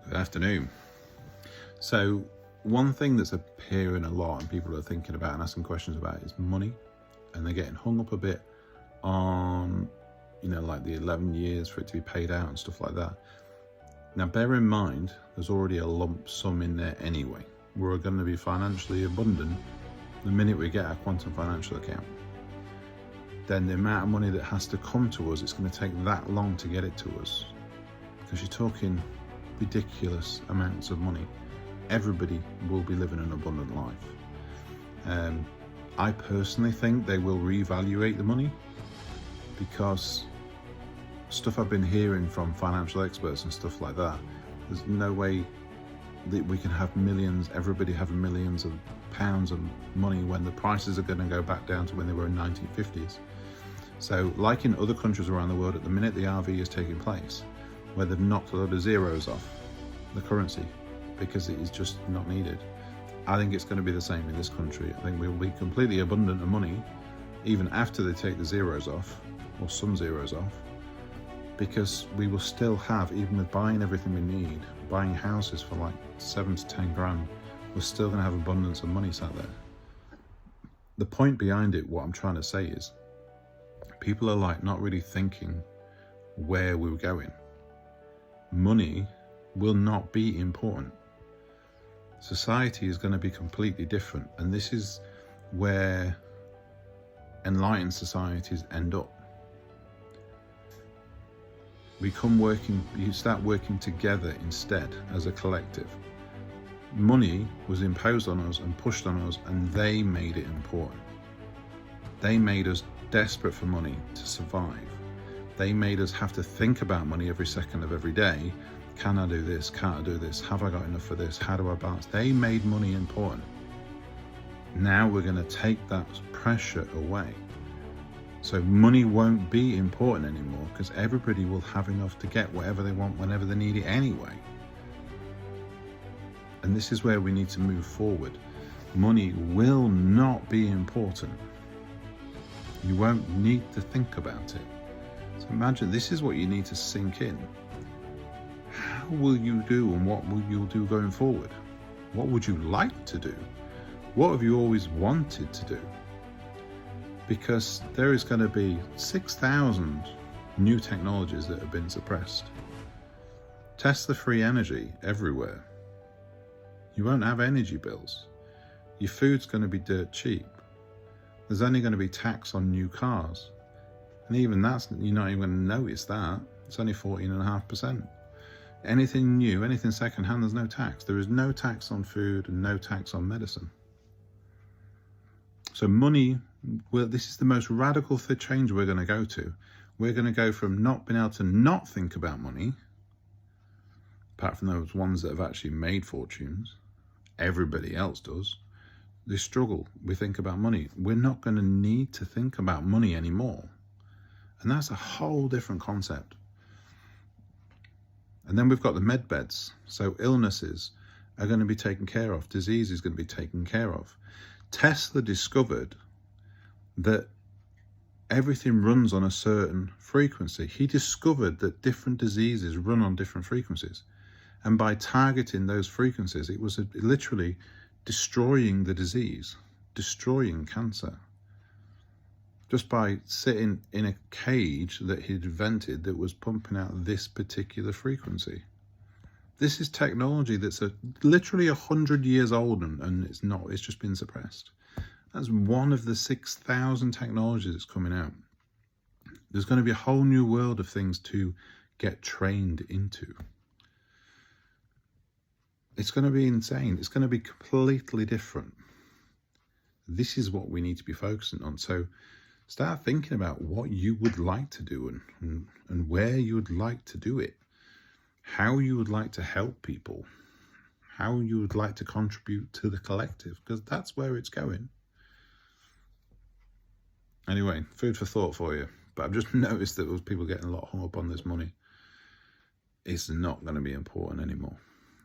Good afternoon. So one thing that's appearing a lot and people are thinking about and asking questions about is money, and they're getting hung up a bit on, like the 11 years for it to be paid out and stuff like that. Now, bear in mind, there's already a lump sum in there anyway. We're going to be financially abundant the minute we get our quantum financial account. Then the amount of money that has to come to us, it's going to take that long to get it to us, because you're talking ridiculous amounts of money. Everybody will be living an abundant life. I personally think they will reevaluate the money, because stuff I've been hearing from financial experts and stuff like that, there's no way that we can have millions, everybody having millions of pounds of money when the prices are going to go back down to when they were in 1950s. So like in other countries around the world, at the minute the RV is taking place, where they've knocked a load of zeros off the currency because it is just not needed. I think it's going to be the same in this country. I think we will be completely abundant of money even after they take the zeros off, or some zeros off, because we will still have, even with buying everything we need, buying houses for like 7 to 10 grand, we're still going to have abundance of money sat there. The point behind it, what I'm trying to say is, people are like not really thinking where we're going. Money will not be important. Society is going to be completely different, and this is where enlightened societies end up. You start working together instead as a collective. Money was imposed on us and pushed on us, and they made it important. They made us desperate for money to survive. They made us have to think about money every second of every day. Can I do this? Can't I do this? Have I got enough for this? How do I balance? They made money important. Now we're going to take that pressure away. So money won't be important anymore, because everybody will have enough to get whatever they want whenever they need it anyway. And this is where we need to move forward. Money will not be important. You won't need to think about it. So imagine, this is what you need to sink in. How will you do, and what will you do going forward? What would you like to do? What have you always wanted to do? Because there is going to be 6,000 new technologies that have been suppressed. Tesla free energy everywhere. You won't have energy bills. Your food's going to be dirt cheap. There's only going to be tax on new cars. And even that's, you're not even going to notice that. It's only 14.5%. Anything new, anything second-hand, there's no tax. There is no tax on food and no tax on medicine. So money, well, this is the most radical change we're going to go to. We're going to go from not being able to not think about money, apart from those ones that have actually made fortunes. Everybody else does. They struggle. We think about money. We're not going to need to think about money anymore. And that's a whole different concept. And then we've got the med beds. So illnesses are going to be taken care of. Disease is going to be taken care of. Tesla discovered that everything runs on a certain frequency. He discovered that different diseases run on different frequencies. And by targeting those frequencies, it was literally destroying the disease, destroying cancer. Just by sitting in a cage that he'd invented that was pumping out this particular frequency. This is technology that's literally 100 years old, and it's just been suppressed. That's one of the 6,000 technologies that's coming out. There's going to be a whole new world of things to get trained into. It's going to be insane. It's going to be completely different. This is what we need to be focusing on. So start thinking about what you would like to do, and where you would like to do it. How you would like to help people. How you would like to contribute to the collective, because that's where it's going. Anyway, food for thought for you. But I've just noticed that there's people getting a lot hung up on this money. It's not going to be important anymore.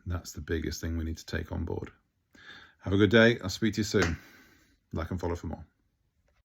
That's the biggest thing we need to take on board. Have a good day. I'll speak to you soon. Like and follow for more.